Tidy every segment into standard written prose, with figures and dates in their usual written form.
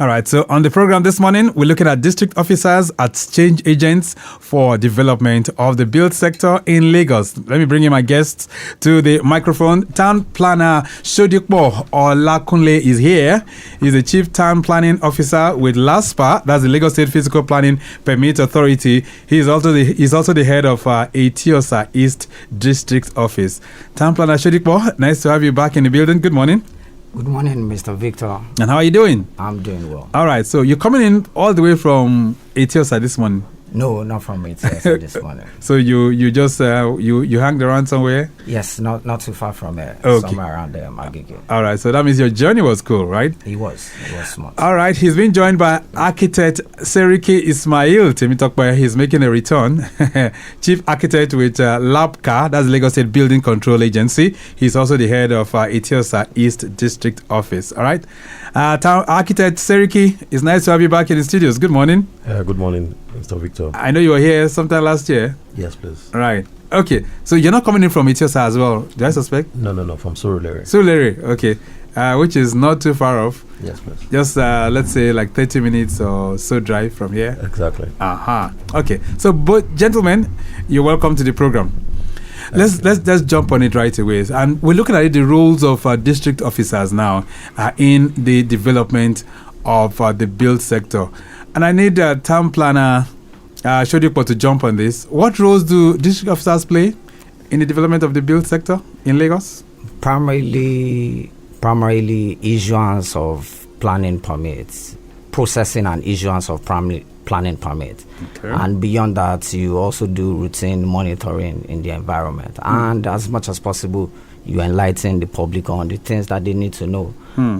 All right, so on the program this morning, we're looking at district officers as change agents for development of the build sector in Lagos. Let me bring in my guests to the microphone. Town planner Sodipo Olakunle is here. He's the Chief Town Planning Officer with LASPPPA, that's the Lagos State Physical Planning Permit Authority. He's also the head of Eti-Osa East District Office. Town planner Sodipo, nice to have you back in the building. Good morning. Good morning, Mr. Victor. And how are you doing? I'm doing well. All right, so you're coming in all the way from Eti-Osa this morning? No, not from Eti-Osa this morning. So you just you hanged around somewhere? Yes, not too far from here. Okay. Somewhere around there, Magigi. All right, so that means your journey was cool, right? It was smart. All right, he's been joined by architect Seriki Ismail. Temitope, he's making a return. Chief architect with LASPPPA, that's Lagos State Building Control Agency. He's also the head of Eti-Osa East District Office. All right, Town architect Seriki, it's nice to have you back in the studios. Good morning. Good morning, Mr. Victor. I know you were here sometime last year. Yes, please. Right. Okay. So you're not coming in from Eti-Osa as well, do I suspect? No, from Surulere. Surulere, okay. Which is not too far off. Yes, please. Just, let's say, like 30 minutes or so drive from here. Exactly. Okay. So, both gentlemen, you're welcome to the program. Let's just jump on it right away. And we're looking at the roles of district officers now in the development of the build sector. And I need town planner Sodipo to jump on this. What roles do district officers play in the development of the build sector in Lagos? Primarily issuance of planning permits, processing and issuance of planning permits. Okay. And beyond that, you also do routine monitoring in the environment. And as much as possible, you enlighten the public on the things that they need to know,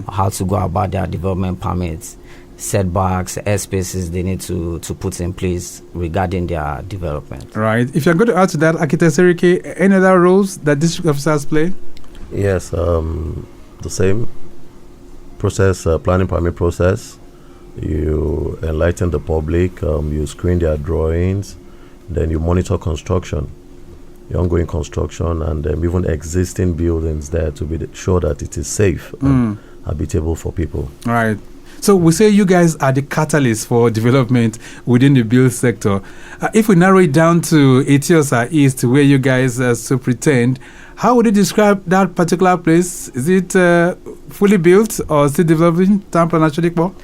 how to go about their development permits, setbacks, airspaces they need to put in place regarding their development. Right. If you're going to add to that, Architect Seriki, any other roles that district officers play? Yes, the same process, planning permit process. You enlighten the public, you screen their drawings, then you monitor construction, the ongoing construction, and even existing buildings there to be sure that it is safe and habitable for people. Right. So we say you guys are the catalyst for development within the build sector. If we narrow it down to Eti-Osa East, where you guys pretend, how would you describe that particular place? Is it fully built or still developing? Town planner Sodipo?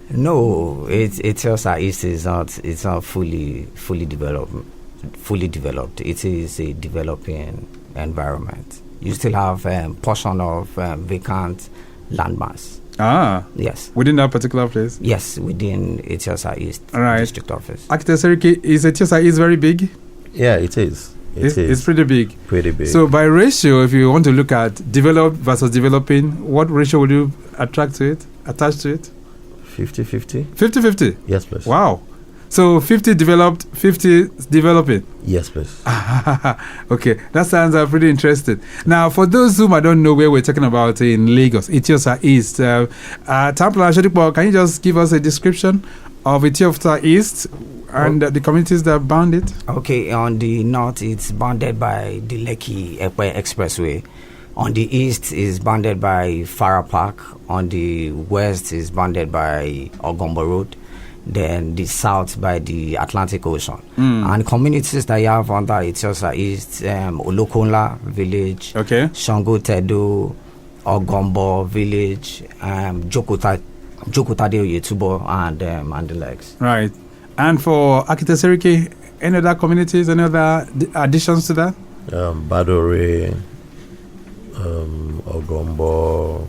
No, Eti-Osa East is not. It's not fully developed. It is a developing environment. You still have portion of vacant landmass. Yes. Within that particular place? Yes, within Eti-Osa East District Office. Architect Seriki, is Eti-Osa East very big? Yeah, it is. It's pretty big. Pretty big. So by ratio, if you want to look at developed versus developing, what ratio would you attach to it? 50-50. 50-50? Yes, please. Wow. So 50 developed, 50 developing? Yes, please. Okay, that sounds pretty interesting. Now, for those whom I don't know where we're talking about in Lagos, Eti-Osa East, Town planner Sodipo, can you just give us a description of Eti-Osa East and the communities that bound it? Okay, on the north, it's bounded by the Lekki-Epe Expressway. On the east is bounded by Farah Park. On the west is bounded by Ogombo Road. Then the south by the Atlantic Ocean. And communities that you have under Eti-Osa East, Olakunle village, Shango Tedo, Ogombo village, Jokotade Yetubo, and the legs. Right. And for Architect Seriki, any other communities, any other additions to that? Badore, Ogombo,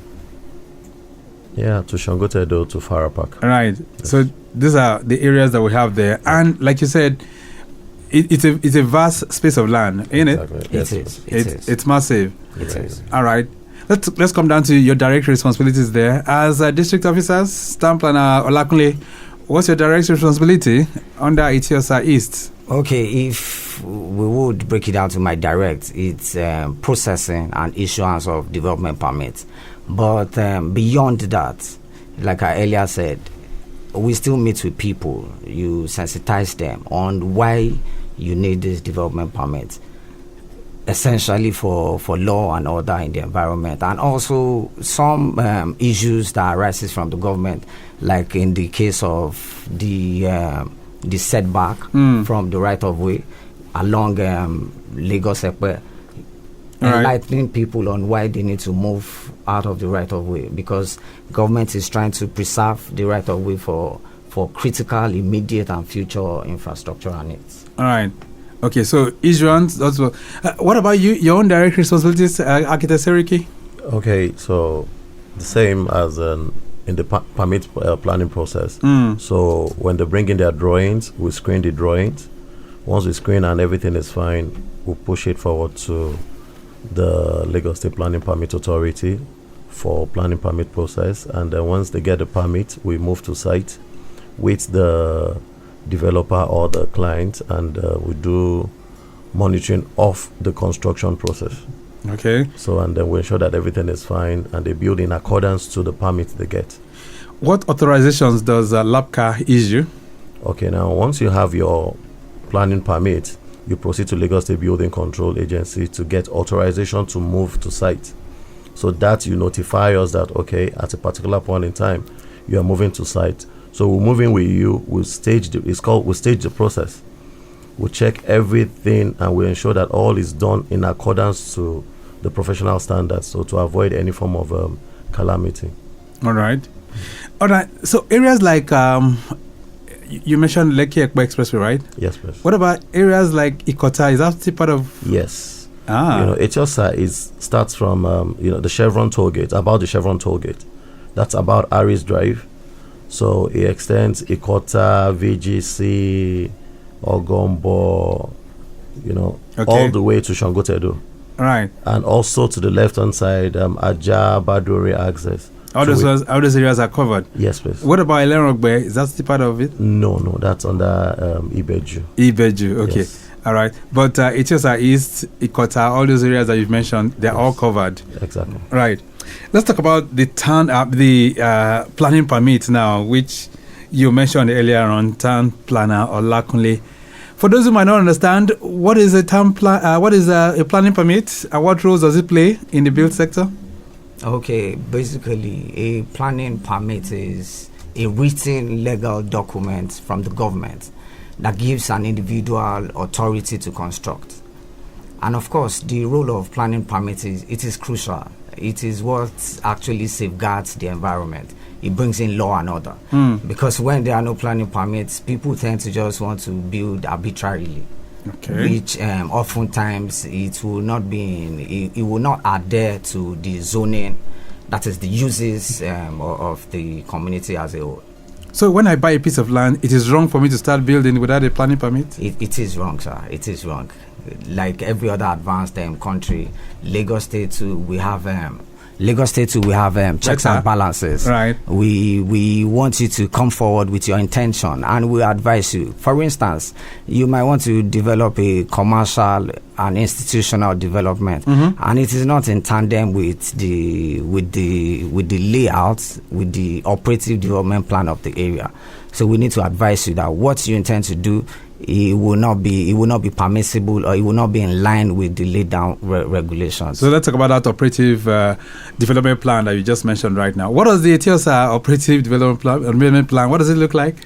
to Shango Tedo, to Farah Park. Right. Yes. So these are the areas that we have there. And like you said, it's a vast space of land, isn't it? Exactly. Yes, it's massive. It is. All right. Let's come down to your direct responsibilities there. As district officers, Town planner Olakunle, what's your direct responsibility under Eti-Osa East? Okay, if we would break it down to my direct, it's processing and issuance of development permits. But beyond that, like I earlier said, we still meet with people. You sensitize them on why you need this development permit. essentially for law and order in the environment, and also some issues that arises from the government, like in the case of the setback from the right of way along LASPPPA, enlightening people on why they need to move out of the right of way, because government is trying to preserve the right of way for critical, immediate, and future infrastructural needs. All right. Okay, so issuance also. What about you? Your own direct responsibilities, Architect Seriki? Okay, so the same as in the permit planning process. So when they bring in their drawings, we screen the drawings. Once we screen and everything is fine, we push it forward to the Lagos State Planning Permit Authority for planning permit process. And then once they get the permit, we move to site with the developer or the client, and we do monitoring of the construction process. Okay. So, and then we ensure that everything is fine and they build in accordance to the permit they get. What authorizations does LASBCA issue? Okay, now once you have your planning permit, you proceed to Lagos State Building Control Agency to get authorization to move to site. So that you notify us that, okay, at a particular point in time, you are moving to site. So we're moving with you. We'll stage the process. We'll check everything and we ensure that all is done in accordance to the professional standards, so to avoid any form of calamity. All right. So areas like you mentioned Lekki Ekpa Expressway, right? Yes, please. What about areas like Ikota? Is that still part of? Yes. Eti-Osa starts from the Chevron toll gate, about the Chevron toll gate. That's about Aris Drive. So it extends Ikota, VGC, Ogombo, all the way to Shangotedo. Right. And also to the left-hand side, Aja, Badore access. All those areas are covered? Yes, please. What about Ilerogbe? Is that still part of it? No, that's under Ibeju. Ibeju, okay. Yes. All right. But Eti-Osa East, Ikota, all those areas that you've mentioned, they're all covered. Exactly. Right. Let's talk about the planning permit now, which you mentioned earlier on, town planner Olakunle. For those who might not understand, what is a a planning permit, and what roles does it play in the build sector? Okay, basically, a planning permit is a written legal document from the government that gives an individual authority to construct. And of course, the role of planning permit is crucial. It is what actually safeguards the environment. It brings in law and order. Because when there are no planning permits, people tend to just want to build arbitrarily. Okay. Which oftentimes it will not adhere to the zoning, that is the uses of the community as a whole. So when I buy a piece of land, it is wrong for me to start building without a planning permit? It is wrong, sir. It is wrong. Like every other advanced country, Lagos State too, we have checks and balances. Right. We want you to come forward with your intention, and we advise you. For instance, you might want to develop a commercial and institutional development, and it is not in tandem with the layout, with the operative development plan of the area. So we need to advise you that what you intend to do, it will not be permissible, or it will not be in line with the laid down regulations. So let's talk about that operative development plan that you just mentioned right now. What does the Eti-Osa operative development plan? What does it look like?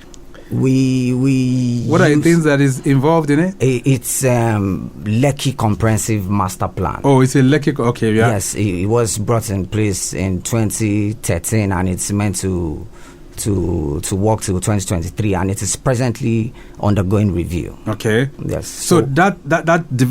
What are the things that is involved in it? It's Lekki Comprehensive Master Plan. Oh, it's a Lekki. Okay, yeah. Yes, it was brought in place in 2013, and it's meant to work till 2023, and it is presently undergoing review. Okay. Yes. So that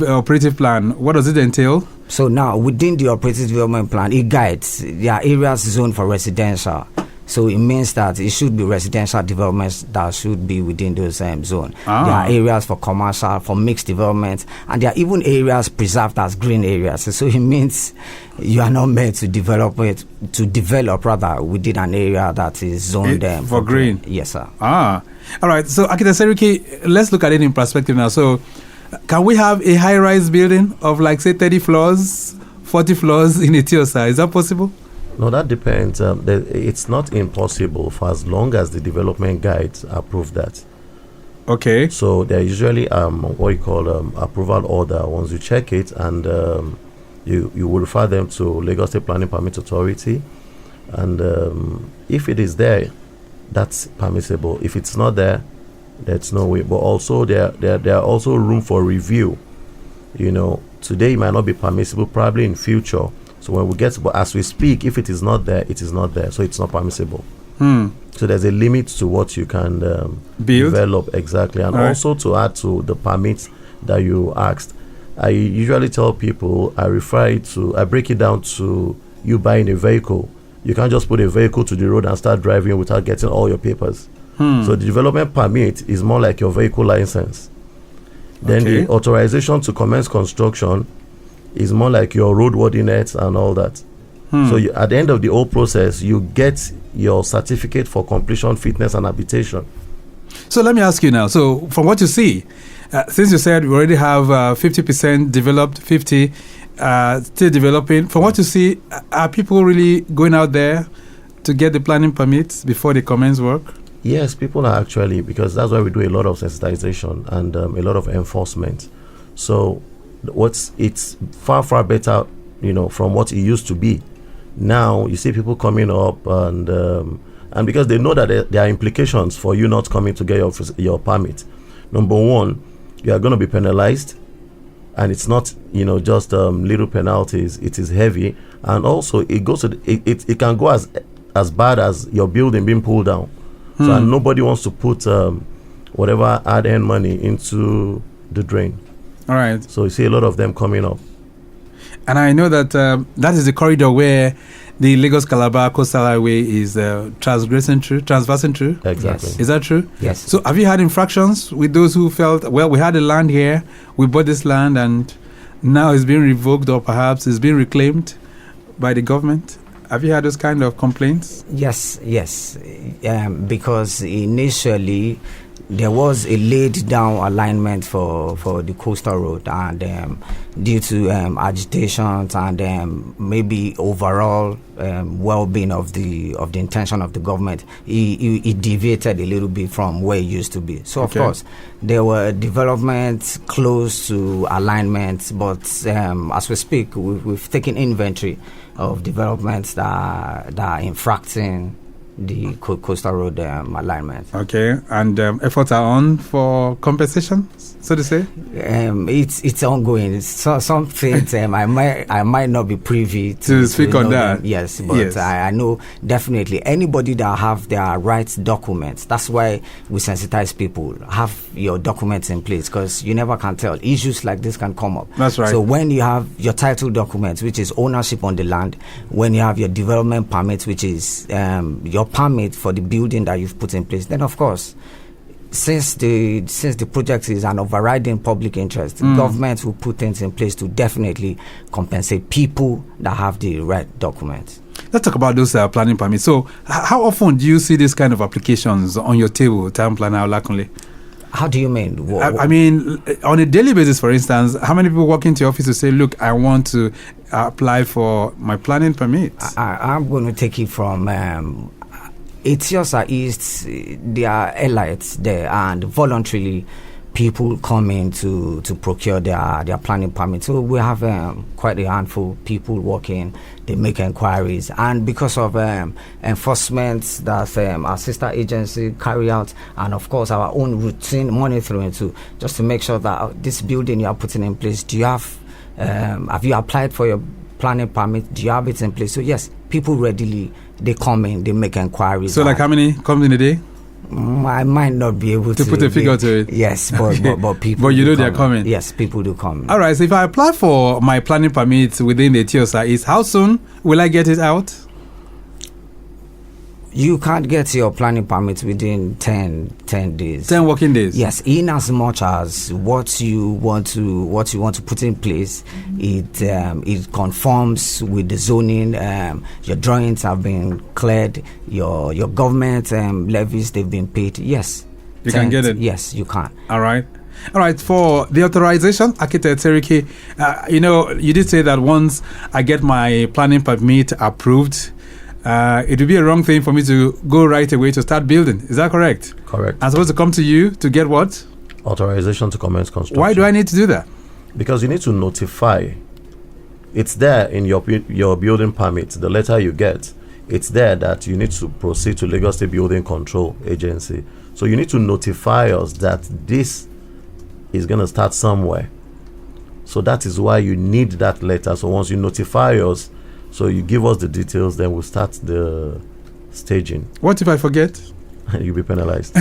operative plan, what does it entail? So now within the operative development plan, it guides. There are areas zoned for residential. So it means that it should be residential developments that should be within those zones. There are areas for commercial, for mixed development, and there are even areas preserved as green areas. So it means you are not meant to develop within an area that is zoned for green. Yes, sir. All right. So Architect Seriki, let's look at it in perspective now. So can we have a high-rise building of like say 30 floors, 40 floors in Eti-Osa? Is that possible? No, that depends. It's not impossible for as long as the development guides approve that. Okay. So there usually what you call approval order. Once you check it, and you will refer them to Lagos State Planning Permit Authority, and if it is there, that's permissible. If it's not there, there's no way. But also there are also room for review. Today it might not be permissible, probably in future. So when we get, but as we speak, if it is not there, it is not there. So it's not permissible. So there's a limit to what you can develop, exactly. And also to add to the permits that you asked, I usually tell people, I break it down to you buying a vehicle. You can't just put a vehicle to the road and start driving without getting all your papers. So the development permit is more like your vehicle license. Then the authorization to commence construction is more like your roadworthiness and all that. So at the end of the whole process, you get your certificate for completion, fitness, and habitation. So let me ask you now. So from what you see, since you said we already have 50% developed, 50 still developing, from what you see, are people really going out there to get the planning permits before they commence work? Yes, people are actually, because that's why we do a lot of sensitization and a lot of enforcement. So it's far better, from what it used to be. Now you see people coming up, and because they know that there are implications for you not coming to get your permit. Number one, you are going to be penalized, and it's not just little penalties. It is heavy, and also it goes to it can go as bad as your building being pulled down. So and nobody wants to put whatever hard-earned money into the drain. All right. So you see a lot of them coming up. And I know that that is the corridor where the Lagos-Calabar Coastal Highway is transversing through. Exactly. Is that true? Yes. So have you had infractions with those who felt, well, we had the land here, we bought this land, and now it's being revoked, or perhaps it's being reclaimed by the government? Have you had those kind of complaints? Yes. Because initially there was a laid down alignment for the coastal road, and due to agitations and maybe overall well-being of the intention of the government, it deviated a little bit from where it used to be. So of course there were developments close to alignment, but as we speak, we've taken inventory of developments that are infracting the coastal road alignment. Okay, and efforts are on for compensation, so to say? It's ongoing. It's some things I might not be privy to speak on that. Yes, but I know definitely anybody that have their rights documents. That's why we sensitize people. Have your documents in place, because you never can tell. Issues like this can come up. That's right. So when you have your title documents, which is ownership on the land, when you have your development permit, which is your permit for the building that you've put in place, then of course, since the project is an overriding public interest, government will put things in place to definitely compensate people that have the right documents. Let's talk about those planning permits. So how often do you see this kind of applications on your table, Town Planner Olakunle? How do you mean? I mean, on a daily basis, for instance, how many people walk into your office to say, look, I want to apply for my planning permit? I'm going to take it from Eti-Osa East. There are elites there, and voluntarily people come in to procure their planning permit. So we have quite a handful of people working. They make inquiries, and because of enforcement that our sister agency carry out, and of course our own routine monitoring too, just to make sure that this building you are putting in place, do you have you applied for your planning permit? Do you have it in place? So yes, people readily, they come in, they make inquiries. So like how many comes in a day? I might not be able to put a figure to it. Yes, but people. But you know they're coming. Yes, people do come. All right. So if I apply for my planning permit within the Eti-Osa East, how soon will I get it out? You can't get your planning permit within 10 days. 10 working days. Yes, in as much as what you want to put in place, it conforms with the zoning. Your drawings have been cleared. Your government levies, they've been paid. Yes, you can get it. Yes, you can. All right. For the authorization, Architect Seriki, you did say that once I get my planning permit approved, it would be a wrong thing for me to go right away to start building. Is that correct? Correct. I'm supposed to come to you to get what? Authorization to commence construction. Why do I need to do that? Because you need to notify. It's there in your building permit, the letter you get. It's there that you need to proceed to Lagos State Building Control Agency. So you need to notify us that this is going to start somewhere. So that is why you need that letter. So once you notify us, so you give us the details, then we'll start the staging. What if I forget? You'll be penalized.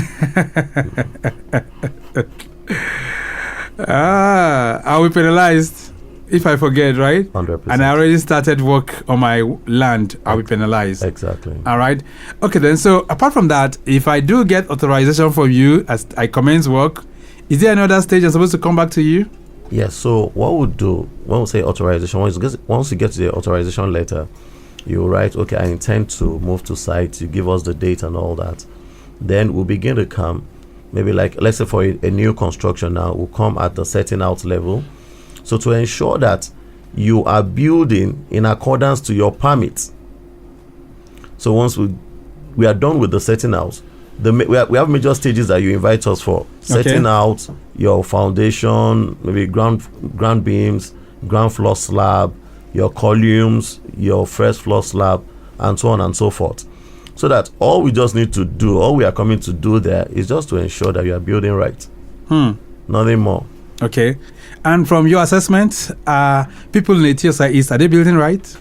I'll be penalized if I forget, right? 100%. And I already started work on my land, I'll be penalized. Exactly. All right. Okay, then. So apart from that, if I do get authorization from you as I commence work, is there another stage I'm supposed to come back to you? Yes. So what we'll do when we say authorization, once you get to the authorization letter, you write, okay, I intend to move to site. You give us the date and all that. Then we'll begin to come. Maybe like, let's say for a new construction now, we'll come at the setting out level. So to ensure that you are building in accordance to your permit. So once we are done with the setting out, we have major stages that you invite us for. Setting out your foundation, maybe ground beams, ground floor slab, your columns, your first floor slab, and so on and so forth. So that all we are coming to do there is just to ensure that you are building right. Nothing more. Okay. And from your assessment, people in Eti-Osa East, are they building right?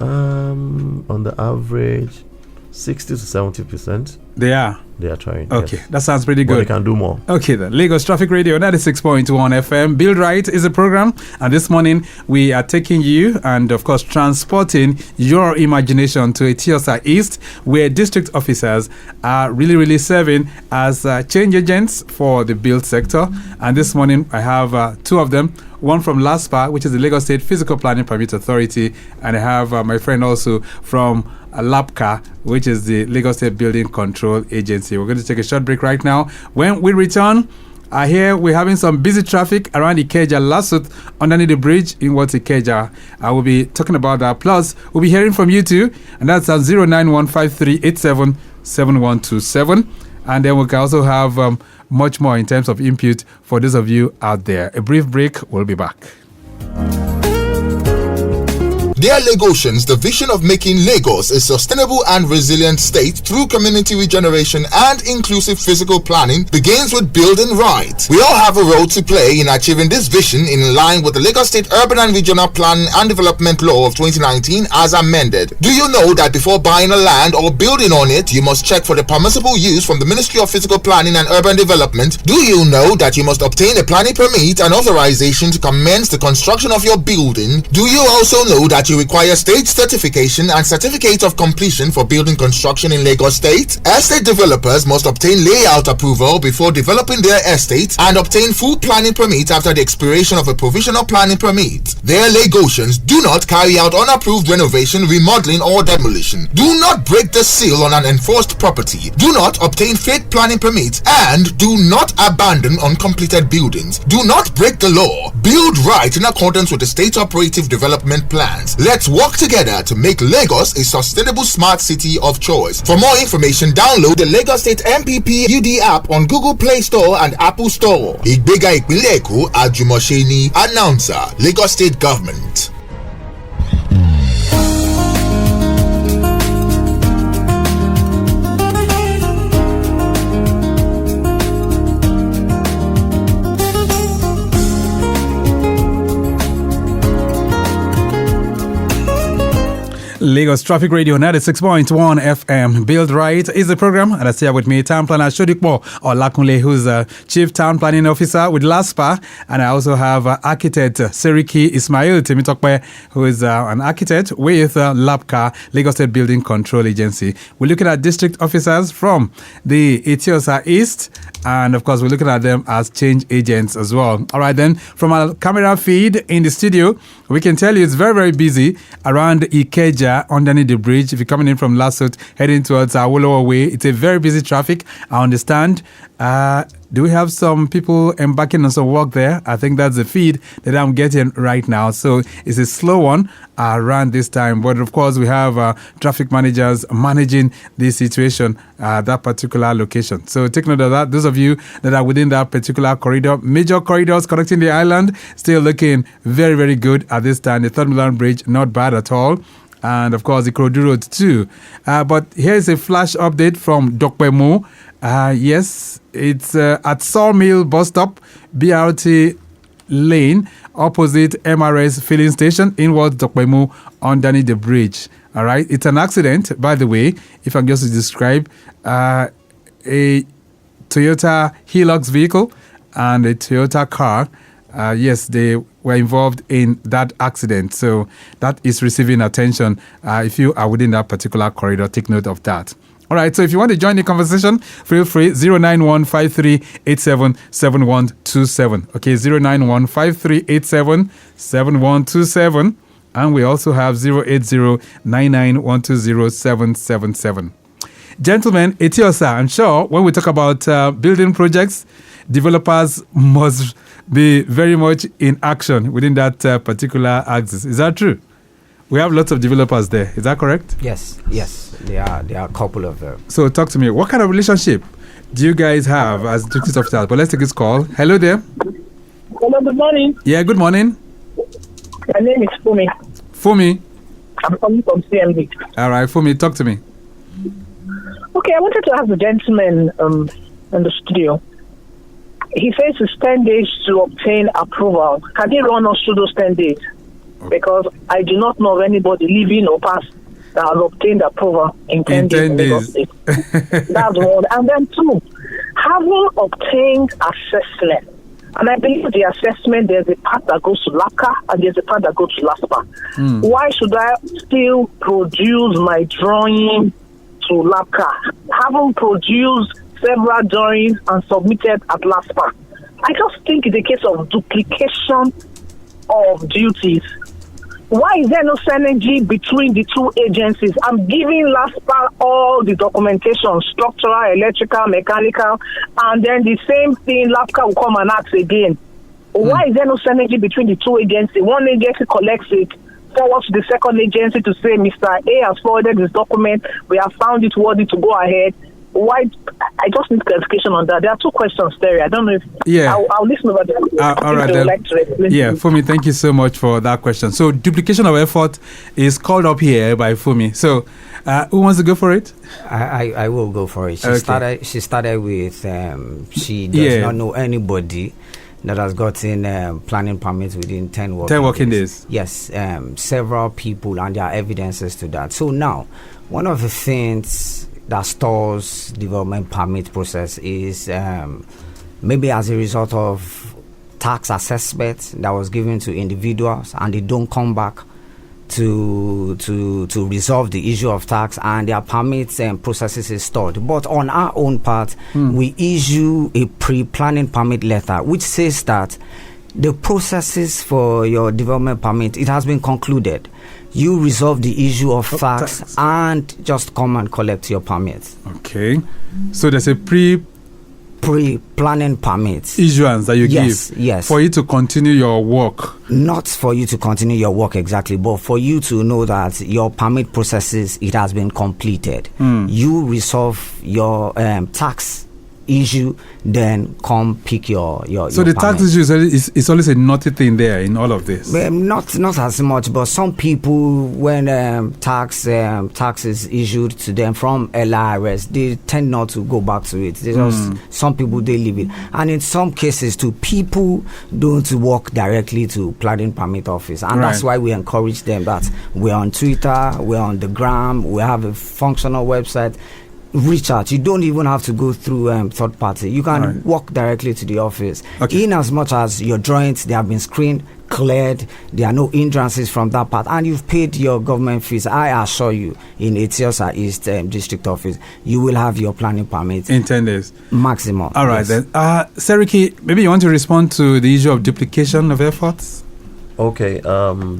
On the average, 60 to 70%. They are trying. Okay, yes. That sounds pretty good. But they can do more. Okay then. Lagos Traffic Radio 96.1 FM. Build Right is a program, and this morning we are taking you and of course transporting your imagination to Eti-Osa East, where district officers are really serving as change agents for the build sector. And this morning I have two of them. One from LASPPPA, which is the Lagos State Physical Planning Permit Authority, and I have my friend also from LASBCA, which is the Lagos State Building Control Agency. We're going to take a short break right now. When we return, I hear we're having some busy traffic around Ikeja, Lasut, underneath the bridge in Ikeja. I will be talking about that. Plus, we'll be hearing from you too, and that's at 09153877127. And then we can also have much more in terms of input for those of you out there. A brief break, we'll be back. Dear Lagosians, the vision of making Lagos a sustainable and resilient state through community regeneration and inclusive physical planning begins with building right. We all have a role to play in achieving this vision in line with the Lagos State Urban and Regional Planning and Development Law of 2019 as amended. Do you know that before buying a land or building on it, you must check for the permissible use from the Ministry of Physical Planning and Urban Development? Do you know that you must obtain a planning permit and authorization to commence the construction of your building? Do you also know that you require state certification and certificate of completion for building construction in Lagos State? Estate developers must obtain layout approval before developing their estate and obtain full planning permit after the expiration of a provisional planning permit. Their Lagosians, do not carry out unapproved renovation, remodeling or demolition. Do not break the seal on an enforced property. Do not obtain fake planning permit and do not abandon uncompleted buildings. Do not break the law. Build right in accordance with the state operative development plans. Let's work together to make Lagos a sustainable smart city of choice. For more information, download the Lagos State MPP UD app on Google Play Store and Apple Store. Ìgbéga ìpínlẹ̀ Èkó, Àjùmọ̀ṣe Announcer, Lagos State Government. Lagos Traffic Radio 96.1 FM. Build Right is the program, and I stay with me, Town Planner Sodipo Olakunle, who's a Chief Town Planning Officer with LASPPPA, and I also have Architect Seriki Ismail Temitope, who is an architect with LASBCA, Lagos State Building Control Agency. We're looking at district officers from the Eti-Osa East, and of course, we're looking at them as change agents as well. All right, then, from our camera feed in the studio, we can tell you it's very busy around Ikeja, underneath the bridge. If you're coming in from Lasut, heading towards Awolowo Way, it's a very busy traffic. I understand. Do we have some people embarking on some work there? I think that's the feed that I'm getting right now. So it's a slow one around this time. But of course, we have traffic managers managing this situation at that particular location. So take note of that. Those of you that are within that particular corridor, major corridors connecting the island, still looking very, very good at this time. The Third Milan Bridge, not bad at all. And of course, the Ikorodu Road too. But here's a flash update from Dokpemo. Yes, it's at Sawmill bus stop, BRT lane, opposite MRS filling station, inward Dokpemo, underneath the bridge. All right, it's an accident, by the way. If I'm just to describe, a Toyota Hilux vehicle and a Toyota car. Yes, they were involved in that accident. So that is receiving attention. If you are within that particular corridor, take note of that. All right, so if you want to join the conversation, feel free, 09153877127. Okay, 09153877127. And we also have 08099120777. Gentlemen, Eti-Osa, I'm sure when we talk about building projects, developers must be very much in action within that particular axis. Is that true? We have lots of developers there. Is that correct? Yes. There are a couple of them. So talk to me. What kind of relationship do you guys have as district officers? But let's take this call. Hello there. Hello, good morning. Yeah, good morning. My name is Fumi. Fumi. I'm coming from CMD. All right, Fumi, talk to me. Okay, I wanted to ask the gentleman in the studio. He says it's 10 days to obtain approval. Can he run us through those 10 days? Because I do not know of anybody living or past that has obtained approval in 10 days. That's one. And then two, having obtained assessment, and I believe the assessment, there's a part that goes to LASPPPA and there's a part that goes to LASPPPA. Why should I still produce my drawing to LASPPPA? Having produced several drawings and submitted at LASPPPA. I just think it's a case of duplication of duties. Why is there no synergy between the two agencies? I'm giving LASPPPA all the documentation, structural, electrical, mechanical, and then the same thing LASPPPA will come and ask again. Why is there no synergy between the two agencies? One agency collects it, forwards to the second agency to say, Mr. A has forwarded this document, we have found it worthy to go ahead. Why? I just need clarification on that. There are two questions there. I don't know if I'll listen over there. All right. Fumi, thank you so much for that question. So duplication of effort is called up here by Fumi. So who wants to go for it? I will go for it. She started with she does not know anybody that has gotten planning permits within 10 working days. Yes, several people, and there are evidences to that. So now, one of the things that stalls development permit process is maybe as a result of tax assessment that was given to individuals and they don't come back to resolve the issue of tax, and their permits and processes is stalled. But on our own part, we issue a pre-planning permit letter which says that the processes for your development permit, it has been concluded. You resolve the issue of tax and just come and collect your permit. Okay. So there's a pre-planning permit issuance that you give for you to continue your work. Not for you to continue your work exactly, but for you to know that your permit processes, it has been completed. You resolve your tax issue, then come pick your so the tax issue is always a naughty thing there in all of this. Not as much, but some people, when tax is issued to them from LIRS, they tend not to go back to it. They just, some people, they leave it, and in some cases too, people don't walk directly to planning permit office, and that's why we encourage them that we're on Twitter, we're on the gram, we have a functional website. Reach out. You don't even have to go through third party. You can walk directly to the office. In as much as your drawings, they have been screened, cleared, there are no hindrances from that part, and you've paid your government fees. I assure you, in Eti-Osa East District Office, you will have your planning permit in 10 days maximum. All right, then. Seriki, maybe you want to respond to the issue of duplication of efforts? Okay.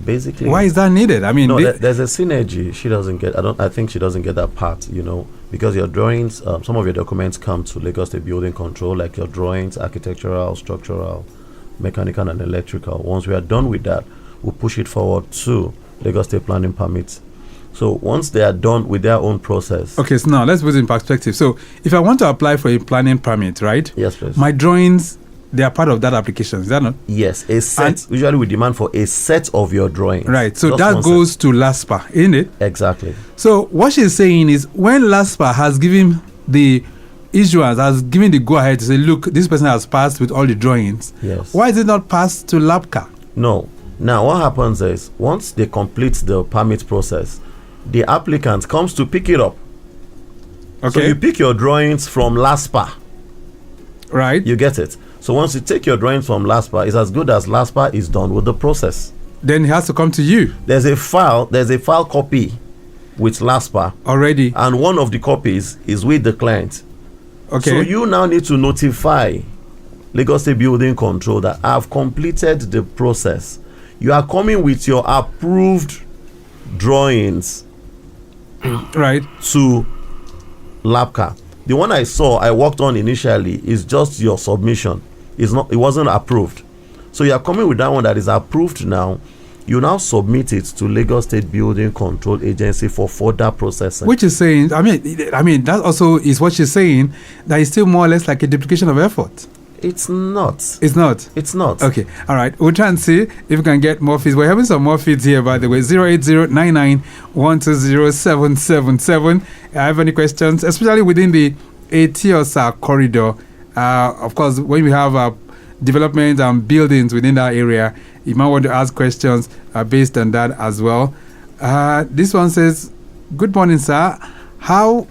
Basically, Why is that needed? I mean, no, there's a synergy. She doesn't get. I think she doesn't get that part. Because your drawings, some of your documents come to Lagos State Building Control, like your drawings, architectural, structural, mechanical, and electrical. Once we are done with that, we'll push it forward to Lagos State Planning Permits. So once they are done with their own process. Okay, so now let's put it in perspective. So if I want to apply for a planning permit, right? Yes, please. My drawings, they are part of that application, is that not? Yes, a set. Usually we demand for a set of your drawings. Right, so Just that one goes set. to LASPPPA, isn't it? Exactly. So what she's saying is when LASPPPA has given the issuance, has given the go-ahead to say, look, this person has passed with all the drawings. Yes. Why is it not passed to LASBCA? No. Now what happens is once they complete the permit process, the applicant comes to pick it up. Okay. So you pick your drawings from LASPPPA. Right. You get it. So once you take your drawings from LASPPPA, it's as good as LASPPPA is done with the process. Then it has to come to you There's a file copy with LASPPPA already. and one of the copies is with the client. Okay. So you now need to notify Lagos State Building Control that I've completed the process. You are coming with your approved drawings right. to LASBCA. The one I worked on initially is just your submission. It wasn't approved. So you are coming with that one that is approved now. You now submit it to Lagos State Building Control Agency for further processing. Which is saying, I mean, that also is what she's saying, that is still more or less like a duplication of effort. It's not. It's not. It's not. Okay. All right. We'll try and see if we can get more feeds. We're having some more feeds here, by the way. 08099120777. I have any questions, especially within the Eti-Osa corridor. Of course, when we have development and buildings within that area, you might want to ask questions based on that as well. This one says, good morning, sir. How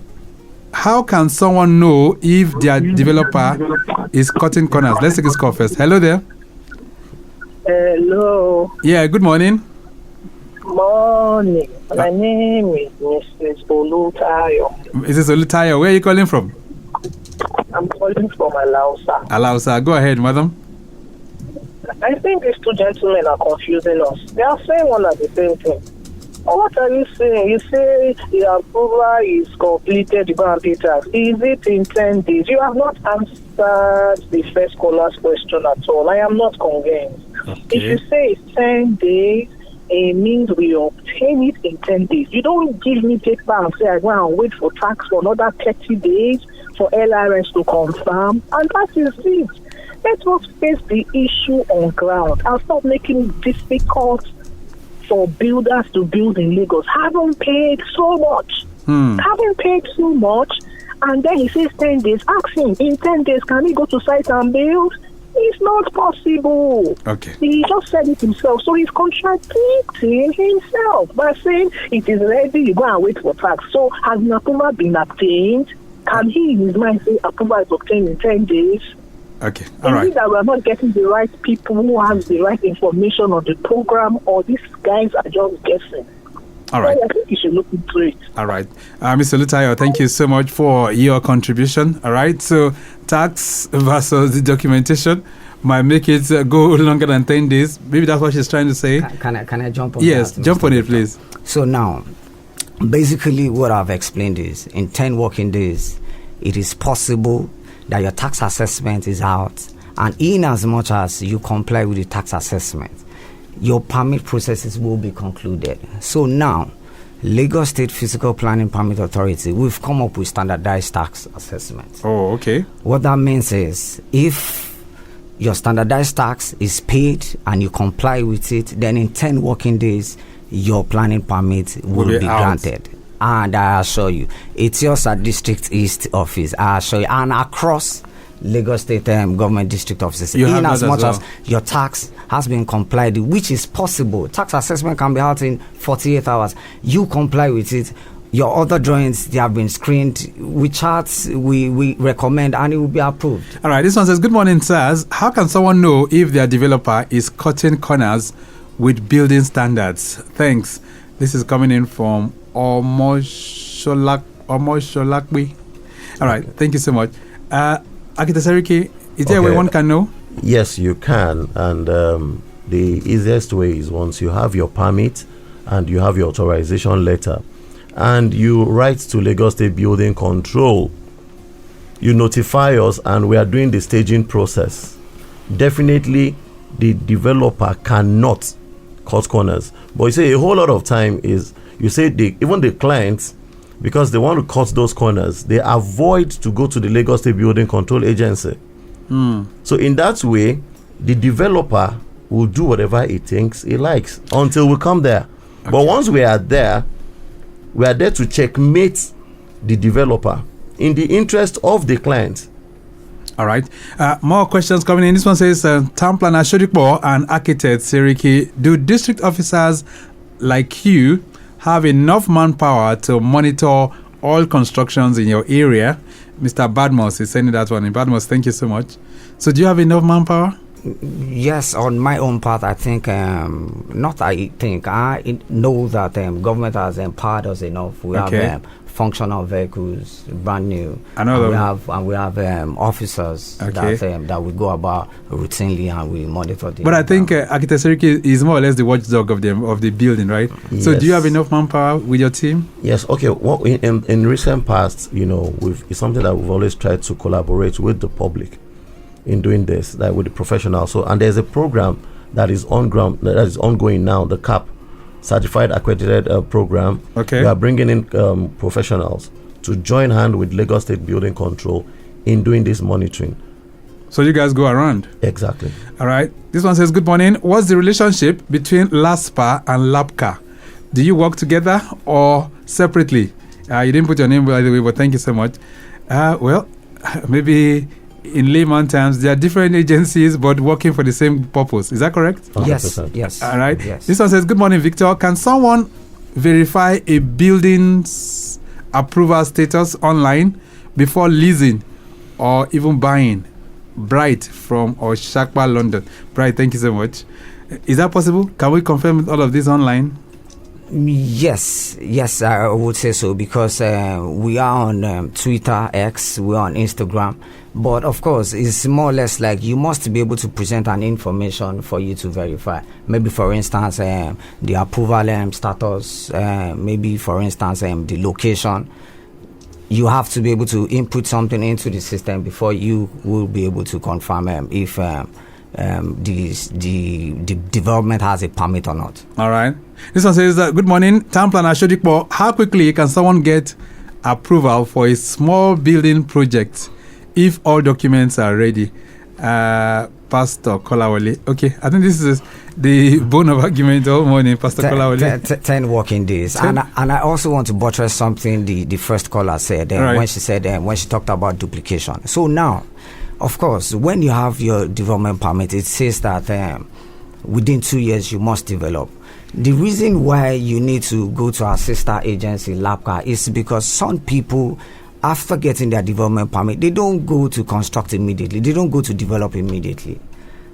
can someone know if their developer is cutting corners? Let's take this call first. Hello there. Hello. Yeah, good morning. Morning. My name is Mrs. Olutayo. Is this Olutayo? Where are you calling from? I'm calling from Alausa. Alausa. Go ahead, madam. I think these two gentlemen are confusing us. They are saying one and the same thing. What are you saying? You say the approval is completed, you go and pay tax. Is it in 10 days? You have not answered the first caller's question at all. I am not convinced. Okay. If you say it's 10 days, it means we obtain it in 10 days. You don't give me paper and say I go and wait for tax for another 30 days for LRS to confirm. And that is it. Let us face the issue on ground and stop making it difficult for builders to build in Lagos. Haven't paid so much. Haven't paid so much. And then he says 10 days. Ask him, in 10 days, can he go to site and build? It's not possible. Okay. He just said it himself. So he's contradicting himself by saying it is ready, you go and wait for tax. So has the approval been obtained? Can he in his mind say approval is obtained in 10 days? Okay. All right. Is it that we're not getting the right people who have the right information on the program, or these guys are just guessing? All right. So I think you should look into it. All right. Mr. Lutayo, thank you so much for your contribution. All right. So tax versus the documentation might make it go longer than 10 days. Maybe that's what she's trying to say. Can I jump on Yes, that? jump on it, please. So now, basically what I've explained is, in 10 working days, it is possible that your tax assessment is out, and in as much as you comply with the tax assessment, your permit processes will be concluded. So now, Lagos State Physical Planning Permit Authority, we've come up with standardized tax assessments. Oh, okay. What that means is, if your standardized tax is paid and you comply with it, then in 10 working days, your planning permit will be granted. And I assure you, Eti-Osa District East Office, I assure you, and across Lagos State government district offices, in as much as your tax has been complied with, which is possible. Tax assessment can be out in 48 hours. You comply with it. Your other drawings, they have been screened. We charts, we recommend, and it will be approved. All right. This one says, good morning, sirs. How can someone know if their developer is cutting corners with building standards? Thanks. This is coming in from Omosholakwe. All right. Thank you so much. Architect Seriki, is there a way one can know? Yes, you can. And the easiest way is once you have your permit and you have your authorization letter, and you write to Lagos State Building Control, you notify us, and we are doing the staging process. Definitely, the developer cannot cut corners. But you say a whole lot of time is, you say even the clients, because they want to cut those corners, they avoid to go to the Lagos State Building Control Agency. So in that way, the developer will do whatever he thinks he likes until we come there. Okay. But once we are there to checkmate the developer in the interest of the client. All right. More questions coming in. This one says, Town Planner Sodipo and Architect Seriki, do district officers like you have enough manpower to monitor all constructions in your area? Mr. Badmos is sending that one in. Badmos, thank you so much. So do you have enough manpower? Yes, on my own part, I think, I know that government has empowered us enough. We have functional vehicles, brand new. We have officers that we go about routinely and we monitor them. But I think Architect Seriki is more or less the watchdog of the building, right? Yes. So do you have enough manpower with your team? Yes. Okay. Well, in recent past, it's something that we've always tried to collaborate with the public in doing this, like with the professionals. So, and there's a program that is ongoing now, the CAP, Certified Accredited Program. Okay. We are bringing in professionals to join hand with Lagos State Building Control in doing this monitoring. So you guys go around? Exactly. All right. This one says, good morning. What's the relationship between LASPPPA and LASBCA? Do you work together or separately? You didn't put your name, by the way, but thank you so much. Well, maybe in layman terms, they are different agencies but working for the same purpose. Is that correct? 100%. Yes. All right. Yes. This one says, good morning, Victor. Can someone verify a building's approval status online before leasing or even buying? Bright from Oshakpa, London. Bright, thank you so much. Is that possible? Can we confirm all of this online? Yes, I would say so, because we are on Twitter, X, we are on Instagram. But of course, it's more or less like you must be able to present an information for you to verify. Maybe, for instance, the approval status, maybe, for instance, the location. You have to be able to input something into the system before you will be able to confirm if the development has a permit or not. All right. This one says, good morning, Town Planner Sodipo. How quickly can someone get approval for a small building project if all documents are ready? Pastor Kolawole. Okay, I think this is the bone of argument all morning, Pastor Kolawole. 10 working days. And I also want to buttress something the first caller said, right, when she talked about duplication. So now, of course, when you have your development permit, it says that within 2 years you must develop. The reason why you need to go to our sister agency, LASBCA, is because some people, after getting their development permit, they don't go to construct immediately. They don't go to develop immediately.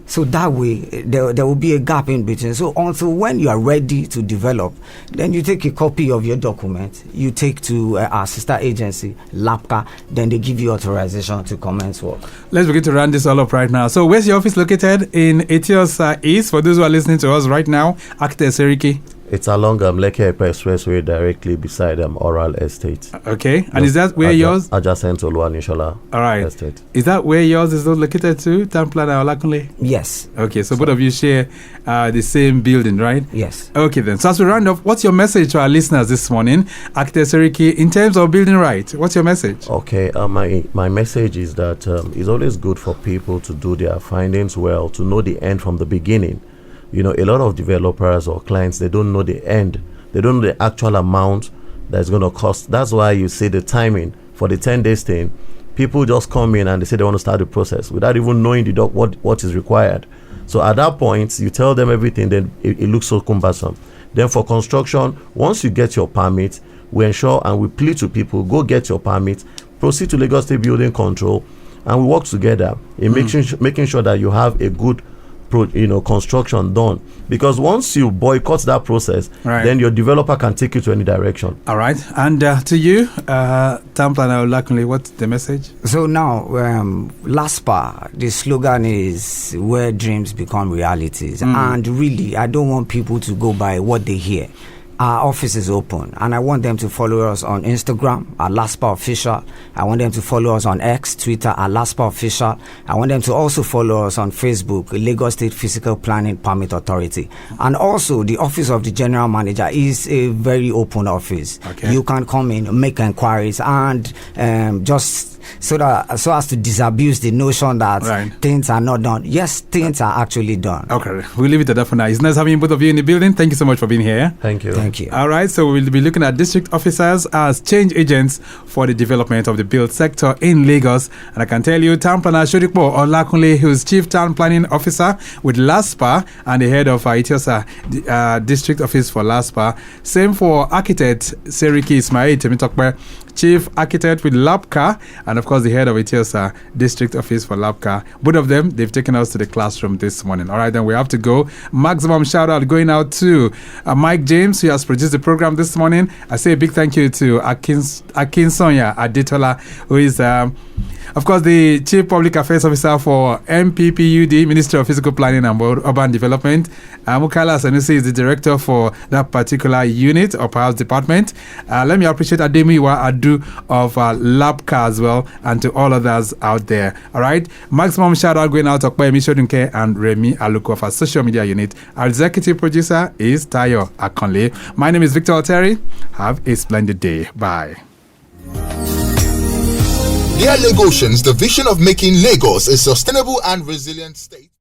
So that way, there will be a gap in between. So until when you are ready to develop, then you take a copy of your document, you take to our sister agency, LASBCA, then they give you authorization to commence work. Let's begin to round this all up right now. So where's your office located? In Eti-Osa East, for those who are listening to us right now, Architect Seriki. It's along Lekki Expressway, directly beside Oral Estate. Okay, and is that where yours? Adjacent to Oluwanishola Estate. Is that where yours is located too, Town Planner Olakunle? Yes. Okay, so both of you share the same building, right? Yes. Okay then. So as we round off, what's your message to our listeners this morning, Architect Seriki, in terms of building right? What's your message? Okay, my message is that it's always good for people to do their findings well, to know the end from the beginning. A lot of developers or clients, they don't know the end. They don't know the actual amount that's going to cost. That's why you see the timing for the 10 days thing. People just come in and they say they want to start the process without even knowing what is required. So at that point, you tell them everything, then it looks so cumbersome. Then for construction, once you get your permit, we ensure and we plead to people, go get your permit, proceed to Lagos State Building Control, and we work together in making sure that you have a good construction done. Because once you boycott that process, then your developer can take you to any direction. All right. And to you, Town Planner Olakunle, what's the message? So now, LASPPPA, the slogan is where dreams become realities. And really, I don't want people to go by what they hear. Our office is open, and I want them to follow us on Instagram at LASPPPA Official. I want them to follow us on X, Twitter at LASPPPA Official. I want them to also follow us on Facebook, Lagos State Physical Planning Permit Authority. And also, the Office of the General Manager is a very open office. Okay. You can come in, make inquiries, and just so as to disabuse the notion that things are not done. Yes, things are actually done. Okay, we'll leave it at that for now. It's nice having both of you in the building. Thank you so much for being here. Thank you. Thank you. All right, so we'll be looking at district officers as change agents for the development of the built sector in Lagos. And I can tell you, Town Planner Sodipo Olakunle, who is Chief Town Planning Officer with LASPPPA and the head of Eti-Osa District Office for LASPPPA. Same for Architect Seriki Ismail Temitope, Chief Architect with LASBCA, and of course the head of Eti-Osa District Office for LASBCA. Both of them, they've taken us to the classroom this morning. All right, then we have to go. Maximum shout out going out to Mike James, who has produced the program this morning. I say a big thank you to Akinsonya Adetola, who is of course the Chief Public Affairs Officer for MPPUD, Ministry of Physical Planning and Urban Development. Mukala Sanusi is the director for that particular unit or perhaps department. Let me appreciate Ademiwa Adu of LASBCA as well, and to all others out there. All right, maximum shout out going out to Okpayemi Shodunke and Remy Aluko of our social media unit. Our executive producer is Tayo Akonle. My name is Victor Oteri. Have a splendid day. Bye. Dear Lagosians, the vision of making Lagos a sustainable and resilient state.